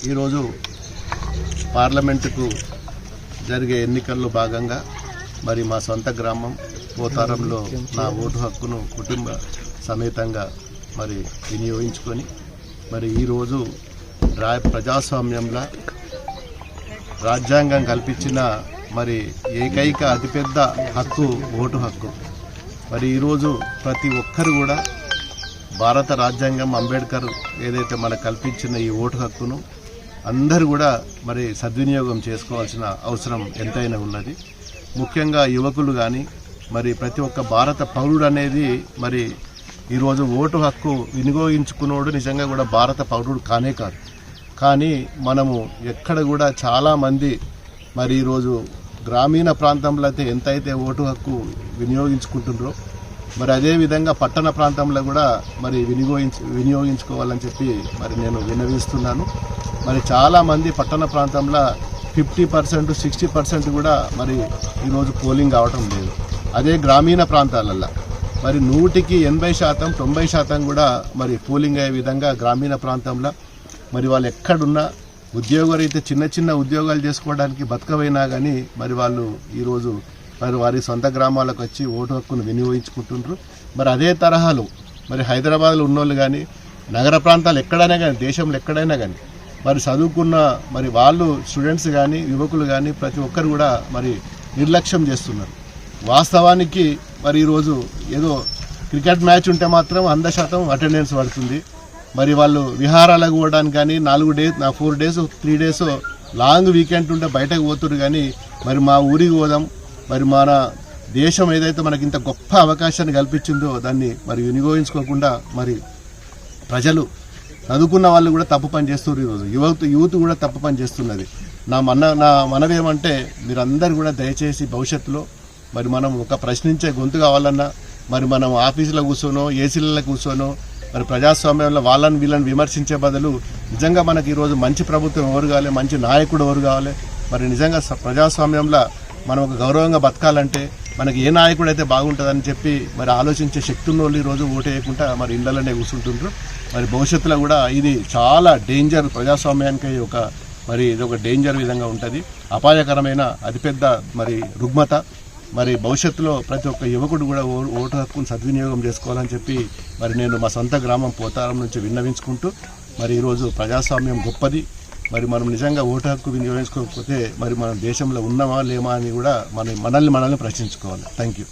ఈరోజు పార్లమెంటుకు జరిగే ఎన్నికల్లో భాగంగా మరి మా సొంత గ్రామం పోతారంలో నా ఓటు హక్కును కుటుంబ సమేతంగా మరి వినియోగించుకొని మరి ఈరోజు ప్రజాస్వామ్యంలో రాజ్యాంగం కల్పించిన మరి ఏకైక అతిపెద్ద హక్కు ఓటు హక్కు. మరి ఈరోజు ప్రతి ఒక్కరు కూడా భారత రాజ్యాంగం అంబేద్కర్ ఏదైతే మనకు కల్పించిన ఈ ఓటు హక్కును అందరూ కూడా మరి సద్వినియోగం చేసుకోవాల్సిన అవసరం ఎంతైనా ఉన్నది. ముఖ్యంగా యువకులు కానీ మరి ప్రతి ఒక్క భారత పౌరుడు అనేది మరి ఈరోజు ఓటు హక్కు వినియోగించుకున్నోడు నిజంగా కూడా భారత పౌరుడు కానే కాదు. కానీ మనము ఎక్కడ కూడా చాలామంది మరి ఈరోజు గ్రామీణ ప్రాంతంలో అయితే ఎంతైతే ఓటు హక్కు వినియోగించుకుంటున్నారో మరి అదేవిధంగా పట్టణ ప్రాంతంలో కూడా మరి వినియోగించుకోవాలని చెప్పి మరి నేను విన్నవిస్తున్నాను. మరి చాలామంది పట్టణ ప్రాంతంలో 50%, 60% కూడా మరి ఈరోజు పోలింగ్ కావటం లేదు. అదే గ్రామీణ ప్రాంతాలల్లో మరి 100కి 80%, 90% కూడా మరి పోలింగ్ అయ్యే విధంగా గ్రామీణ ప్రాంతంలో మరి వాళ్ళు ఎక్కడున్నా ఉద్యోగరీత్యా చిన్న చిన్న ఉద్యోగాలు చేసుకోవడానికి బతకవైనా కానీ మరి వాళ్ళు ఈరోజు మరి వారి సొంత గ్రామాలకు వచ్చి ఓటు హక్కును వినియోగించుకుంటుండ్రు. మరి అదే తరహాలో మరి హైదరాబాద్లో ఉన్నోళ్ళు కానీ నగర ప్రాంతాలు ఎక్కడైనా కానీ దేశంలో ఎక్కడైనా కానీ మరి చదువుకున్న మరి వాళ్ళు స్టూడెంట్స్ కానీ యువకులు కానీ ప్రతి ఒక్కరు కూడా మరి నిర్లక్ష్యం చేస్తున్నారు. వాస్తవానికి మరి ఈరోజు ఏదో క్రికెట్ మ్యాచ్ ఉంటే మాత్రం 100% అటెండెన్స్ పడుతుంది. మరి వాళ్ళు విహారాలకు పోవడానికి కానీ 4 డేస్ 3 డేస్ లాంగ్ వీకెండ్ ఉంటే బయటకు పోతున్నారు. కానీ మరి మా ఊరికి పోదాం, మరి మన దేశం ఏదైతే మనకి ఇంత గొప్ప అవకాశాన్ని కల్పించిందో దాన్ని మరి వినియోగించుకోకుండా మరి ప్రజలు చదువుకున్న వాళ్ళు కూడా తప్పు పని చేస్తున్నారు. ఈరోజు యూత్ కూడా తప్పు పని చేస్తున్నది. నా మనవేమంటే మీరందరూ కూడా దయచేసి భవిష్యత్తులో మరి మనం ఒక ప్రశ్నించే గొంతు కావాలన్నా మరి మనం ఆఫీసులో కూర్చోనో ఏసీలలో కూర్చోనో మరి ప్రజాస్వామ్యంలో వీళ్ళని విమర్శించే బదులు నిజంగా మనకి ఈరోజు మంచి ప్రభుత్వం ఎవరు కావాలి, మంచి నాయకుడు ఎవరు కావాలి, మరి నిజంగా ప్రజాస్వామ్యంలో మనం ఒక గౌరవంగా బతకాలంటే మనకి ఏ నాయకుడు అయితే బాగుంటుందని చెప్పి మరి ఆలోచించే శక్తి ఉన్న వాళ్ళు ఈరోజు ఓటు వేయకుండా మరి ఇళ్లలోనే కూర్చుంటుండ్రు. మరి భవిష్యత్తులో కూడా ఇది చాలా డేంజర్, ప్రజాస్వామ్యానికి ఇది ఒక డేంజర్ విధంగా ఉంటుంది, అపాయకరమైన అతిపెద్ద మరి రుగ్మత. మరి భవిష్యత్తులో ప్రతి ఒక్క యువకుడు కూడా ఓటు హక్కును సద్వినియోగం చేసుకోవాలని చెప్పి మరి నేను మా సొంత గ్రామం పోతారం నుంచి విన్నవించుకుంటూ మరి ఈరోజు ప్రజాస్వామ్యం గొప్పది. మరి మనం నిజంగా ఓటు హక్కు వినియోగించుకోకపోతే మరి మనం దేశంలో ఉన్నామా లేమా అని కూడా మనల్ని ప్రశ్నించుకోవాలి. Thank you.